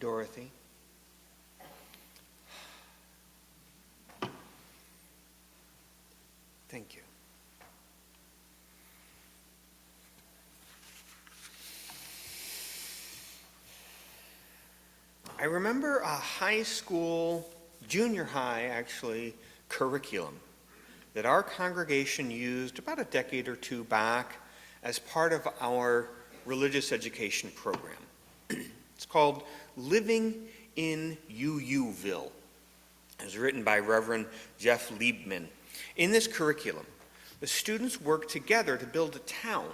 Dorothy. Thank you. I remember a high school, junior high actually, curriculum that our congregation used about a decade or two back as part of our religious education program. It's called Living in UUville. It was written by Reverend Jeff Liebman. In this curriculum, the students work together to build a town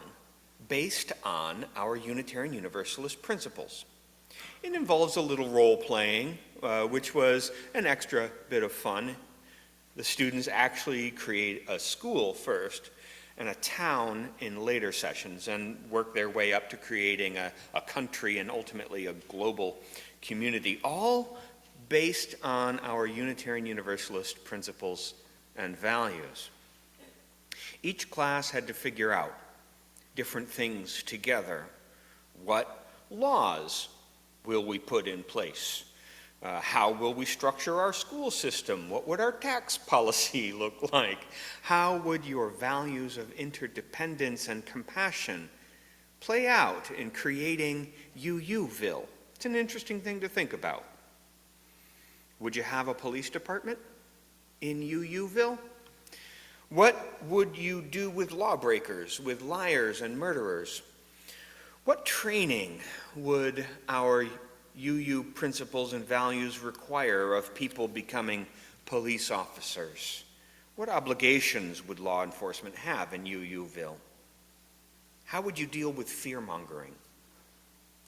based on our Unitarian Universalist principles. It involves a little role playing, which was an extra bit of fun. The students actually create a school first and a town in later sessions and work their way up to creating a country and ultimately a global community, all based on our Unitarian Universalist principles and values. Each class had to figure out different things together. What laws will we put in place? How will we structure our school system? What would our tax policy look like? How would your values of interdependence and compassion play out in creating UUville? It's an interesting thing to think about. Would you have a police department in UUville? What would you do with lawbreakers, with liars and murderers? What training would our UU principles and values require of people becoming police officers? What obligations would law enforcement have in UUville? How would you deal with fear-mongering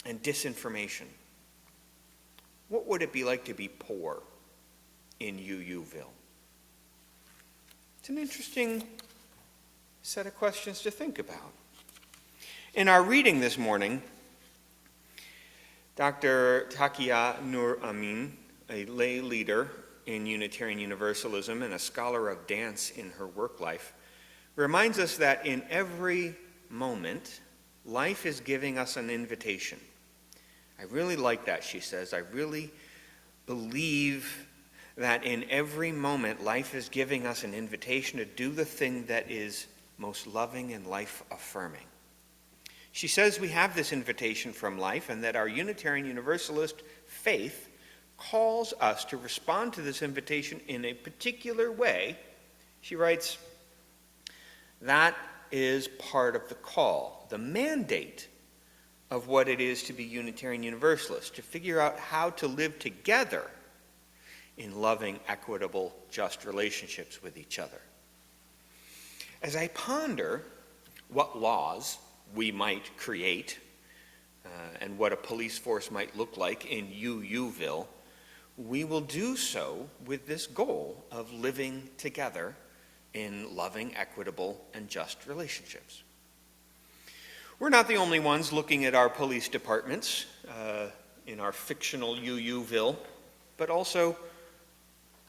and disinformation? What would it be like to be poor in UUville? It's an interesting set of questions to think about. In our reading this morning, Dr. Takia Nur Amin, a lay leader in Unitarian Universalism and a scholar of dance in her work life, reminds us that in every moment, life is giving us an invitation. I really like that, she says. I really believe that in every moment, life is giving us an invitation to do the thing that is most loving and life-affirming. She says we have this invitation from life and that our Unitarian Universalist faith calls us to respond to this invitation in a particular way. She writes, that is part of the call, the mandate of what it is to be Unitarian Universalist, to figure out how to live together in loving, equitable, just relationships with each other. As I ponder what laws we might create and what a police force might look like in UUville, we will do so with this goal of living together in loving, equitable, and just relationships. We're not the only ones looking at our police departments in our fictional UUville, but also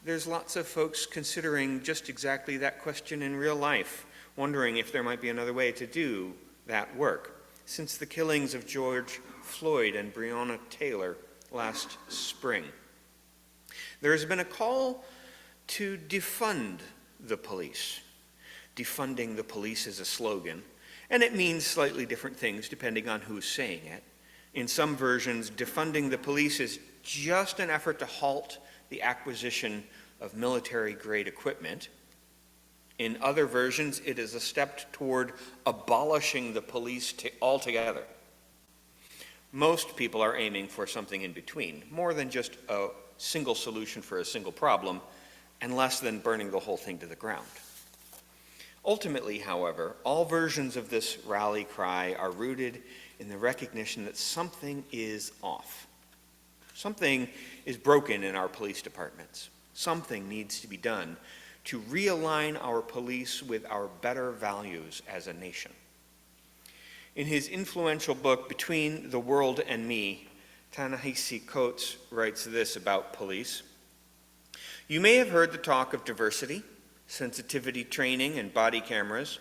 there's lots of folks considering just exactly that question in real life, wondering if there might be another way to do that work. Since the killings of George Floyd and Breonna Taylor last spring, there has been a call to defund the police. Defunding the police is a slogan, and it means slightly different things depending on who's saying it. In some versions, defunding the police is just an effort to halt the acquisition of military-grade equipment. In other versions, it is a step toward abolishing the police altogether. Most people are aiming for something in between, more than just a single solution for a single problem, and less than burning the whole thing to the ground. Ultimately, however, all versions of this rally cry are rooted in the recognition that something is off. Something is broken in our police departments. Something needs to be done to realign our police with our better values as a nation. In his influential book, Between the World and Me, Ta-Nehisi Coates writes this about police. You may have heard the talk of diversity, sensitivity training, and body cameras.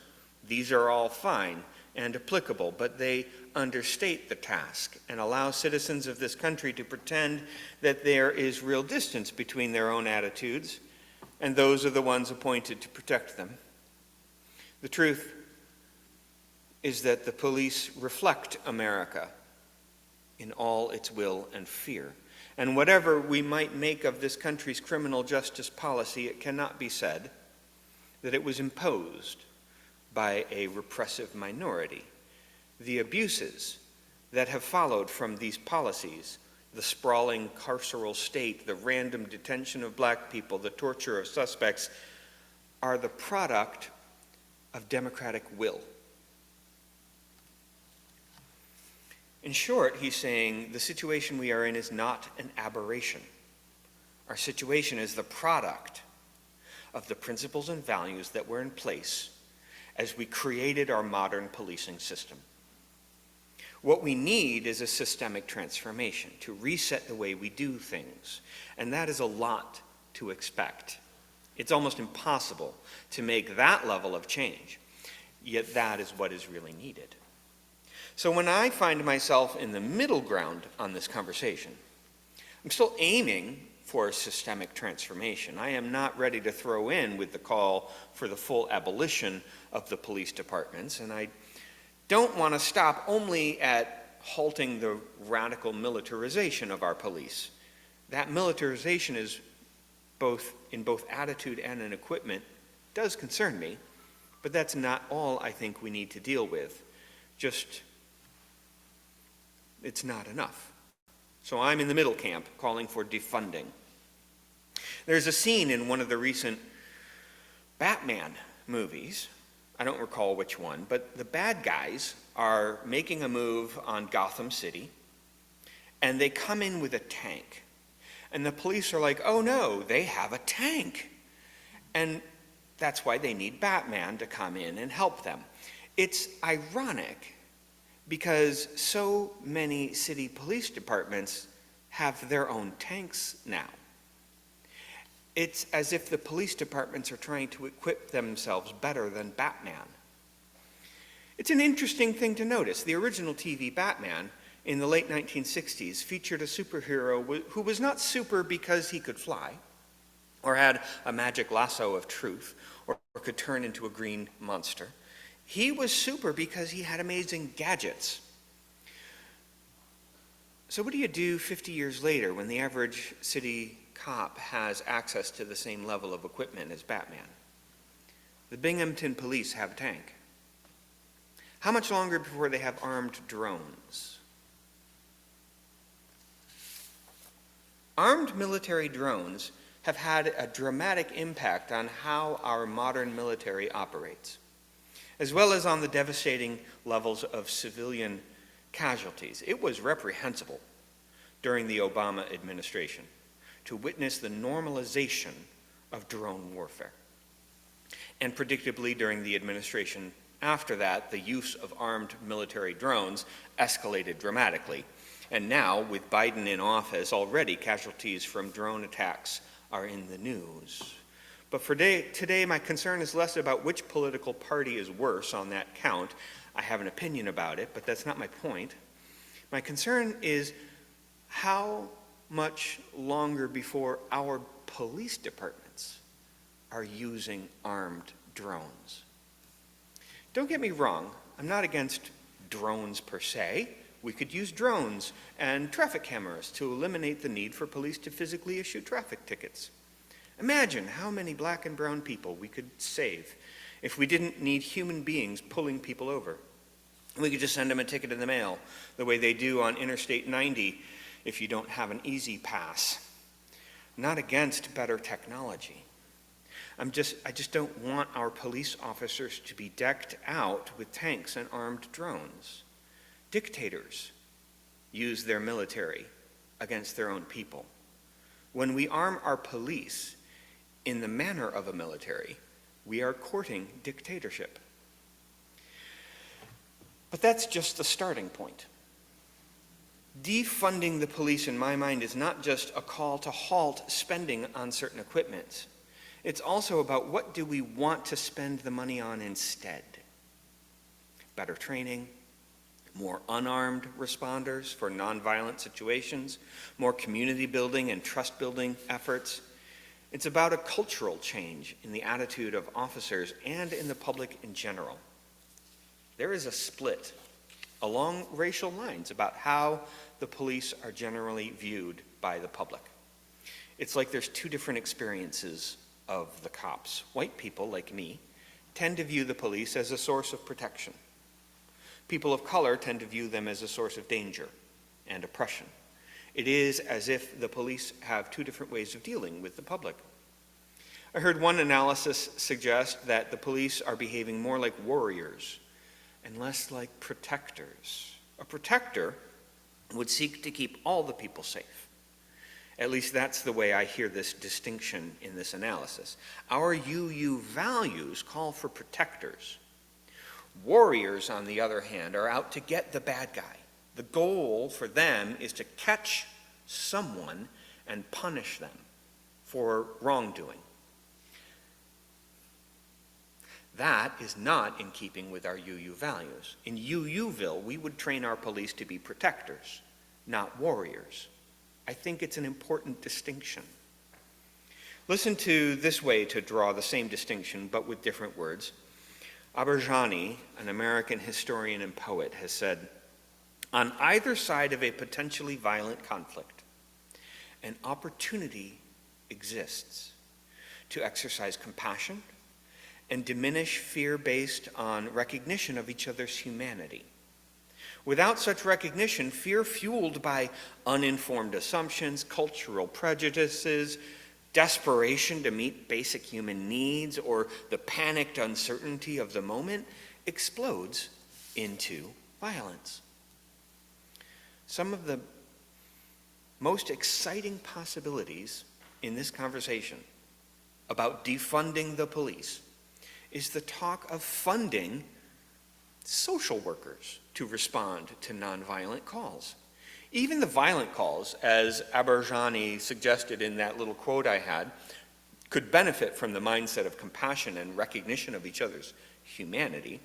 These are all fine and applicable, but they understate the task and allow citizens of this country to pretend that there is real distance between their own attitudes and those of the ones appointed to protect them. The truth is that the police reflect America in all its will and fear. And whatever we might make of this country's criminal justice policy, it cannot be said that it was imposed by a repressive minority. The abuses that have followed from these policies, the sprawling carceral state, the random detention of black people, the torture of suspects, are the product of democratic will. In short, he's saying the situation we are in is not an aberration. Our situation is the product of the principles and values that were in place as we created our modern policing system. What we need is a systemic transformation to reset the way we do things, and that is a lot to expect. It's almost impossible to make that level of change, yet that is what is really needed. So when I find myself in the middle ground on this conversation, I'm still aiming for a systemic transformation. I am not ready to throw in with the call for the full abolition of the police departments, and I don't want to stop only at halting the radical militarization of our police. That militarization is in both attitude and in equipment does concern me, but that's not all I think we need to deal with. It's not enough. So I'm in the middle camp calling for defunding. There's a scene in one of the recent Batman movies, I don't recall which one, but the bad guys are making a move on Gotham City, and they come in with a tank. And the police are like, oh no, they have a tank. And that's why they need Batman to come in and help them. It's ironic because so many city police departments have their own tanks now. It's as if the police departments are trying to equip themselves better than Batman. It's an interesting thing to notice. The original TV Batman in the late 1960s featured a superhero who was not super because he could fly, or had a magic lasso of truth, or could turn into a green monster. He was super because he had amazing gadgets. So what do you do 50 years later when the average city cop has access to the same level of equipment as Batman? The Binghamton police have a tank. How much longer before they have armed drones? Armed military drones have had a dramatic impact on how our modern military operates, as well as on the devastating levels of civilian casualties. It was reprehensible during the Obama administration to witness the normalization of drone warfare. And predictably, during the administration after that, the use of armed military drones escalated dramatically. And now, with Biden in office, already casualties from drone attacks are in the news. But for today, my concern is less about which political party is worse on that count. I have an opinion about it, but that's not my point. My concern is how much longer before our police departments are using armed drones. Don't get me wrong, I'm not against drones per se. We could use drones and traffic cameras to eliminate the need for police to physically issue traffic tickets. Imagine how many black and brown people we could save if we didn't need human beings pulling people over. We could just send them a ticket in the mail, the way they do on Interstate 90 if you don't have an easy pass. Not against better technology. I just don't want our police officers to be decked out with tanks and armed drones. Dictators use their military against their own people. When we arm our police in the manner of a military, we are courting dictatorship. But that's just the starting point. Defunding the police, in my mind, is not just a call to halt spending on certain equipment. It's also about what do we want to spend the money on instead. better training, more unarmed responders for nonviolent situations, more community building and trust building efforts. It's about a cultural change in the attitude of officers and in the public in general. There is a split along racial lines about how the police are generally viewed by the public. It's like there's two different experiences of the cops. White people, like me, tend to view the police as a source of protection. People of color tend to view them as a source of danger and oppression. It is as if the police have two different ways of dealing with the public. I heard one analysis suggest that the police are behaving more like warriors and less like protectors. A protector would seek to keep all the people safe. At least that's the way I hear this distinction in this analysis. Our UU values call for protectors. Warriors, on the other hand, are out to get the bad guy. The goal for them is to catch someone and punish them for wrongdoing. That is not in keeping with our UU values. In UUville, we would train our police to be protectors, not warriors. I think it's an important distinction. Listen to this way to draw the same distinction, but with different words. Aberjani, an American historian and poet, has said, on either side of a potentially violent conflict, an opportunity exists to exercise compassion and diminish fear based on recognition of each other's humanity. Without such recognition, fear fueled by uninformed assumptions, cultural prejudices, desperation to meet basic human needs, or the panicked uncertainty of the moment, explodes into violence. Some of the most exciting possibilities in this conversation about defunding the police is the talk of funding social workers to respond to nonviolent calls. Even the violent calls, as Aberjani suggested in that little quote I had, could benefit from the mindset of compassion and recognition of each other's humanity,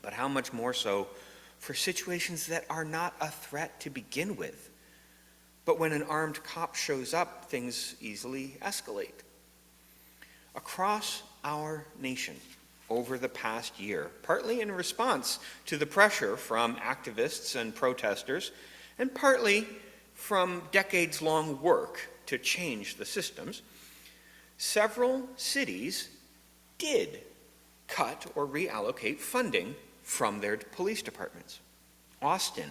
but how much more so for situations that are not a threat to begin with. But when an armed cop shows up, things easily escalate. Across our nation, over the past year, partly in response to the pressure from activists and protesters, and partly from decades-long work to change the systems, several cities did cut or reallocate funding from their police departments. Austin,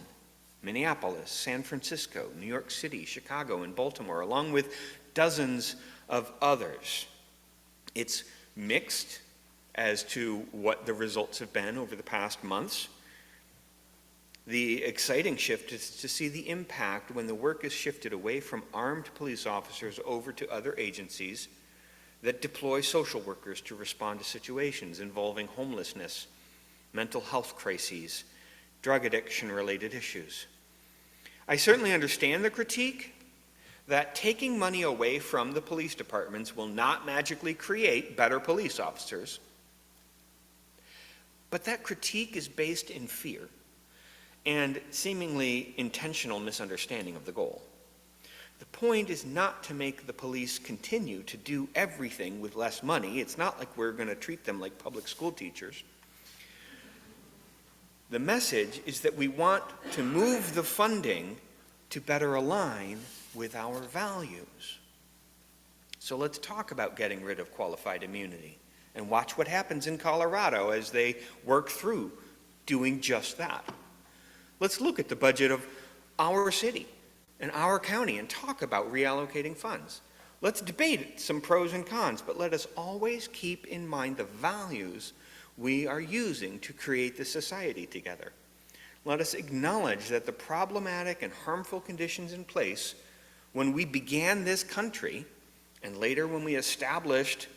Minneapolis, San Francisco, New York City, Chicago, and Baltimore, along with dozens of others. It's mixed as to what the results have been over the past months. The exciting shift is to see the impact when the work is shifted away from armed police officers over to other agencies that deploy social workers to respond to situations involving homelessness, mental health crises, drug addiction-related issues. I certainly understand the critique that taking money away from the police departments will not magically create better police officers. But that critique is based in fear and seemingly intentional misunderstanding of the goal. The point is not to make the police continue to do everything with less money. It's not like we're going to treat them like public school teachers. The message is that we want to move the funding to better align with our values. So let's talk about getting rid of qualified immunity and watch what happens in Colorado as they work through doing just that. Let's look at the budget of our city and our county and talk about reallocating funds. Let's debate some pros and cons, but let us always keep in mind the values we are using to create this society together. Let us acknowledge that the problematic and harmful conditions in place when we began this country, and later when we established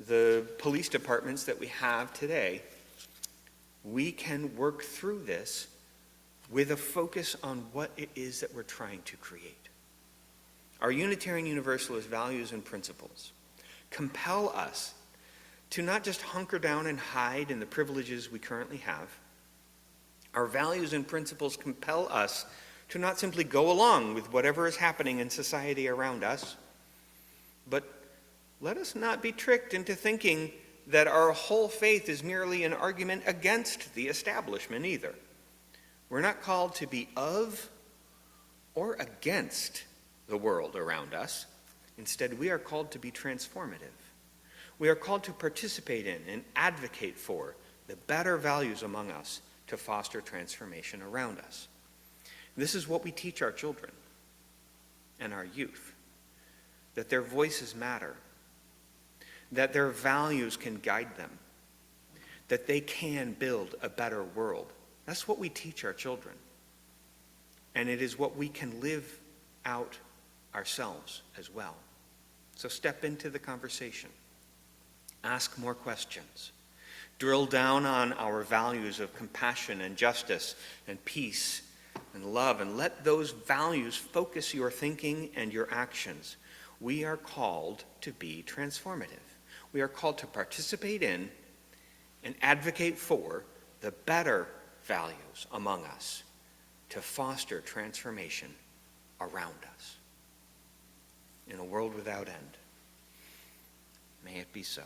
the police departments that we have today, we can work through this with a focus on what it is that we're trying to create. Our Unitarian Universalist values and principles compel us to not just hunker down and hide in the privileges we currently have, Our values and principles compel us to not simply go along with whatever is happening in society around us, but let us not be tricked into thinking that our whole faith is merely an argument against the establishment either. We're not called to be of or against the world around us. Instead, we are called to be transformative. We are called to participate in and advocate for the better values among us to foster transformation around us. This is what we teach our children and our youth, that their voices matter, that their values can guide them, that they can build a better world. That's what we teach our children. And it is what we can live out ourselves as well. So step into the conversation. Ask more questions. Drill down on our values of compassion and justice and peace and love, and let those values focus your thinking and your actions. We are called to be transformative. We are called to participate in and advocate for the better values among us to foster transformation around us in a world without end. May it be so.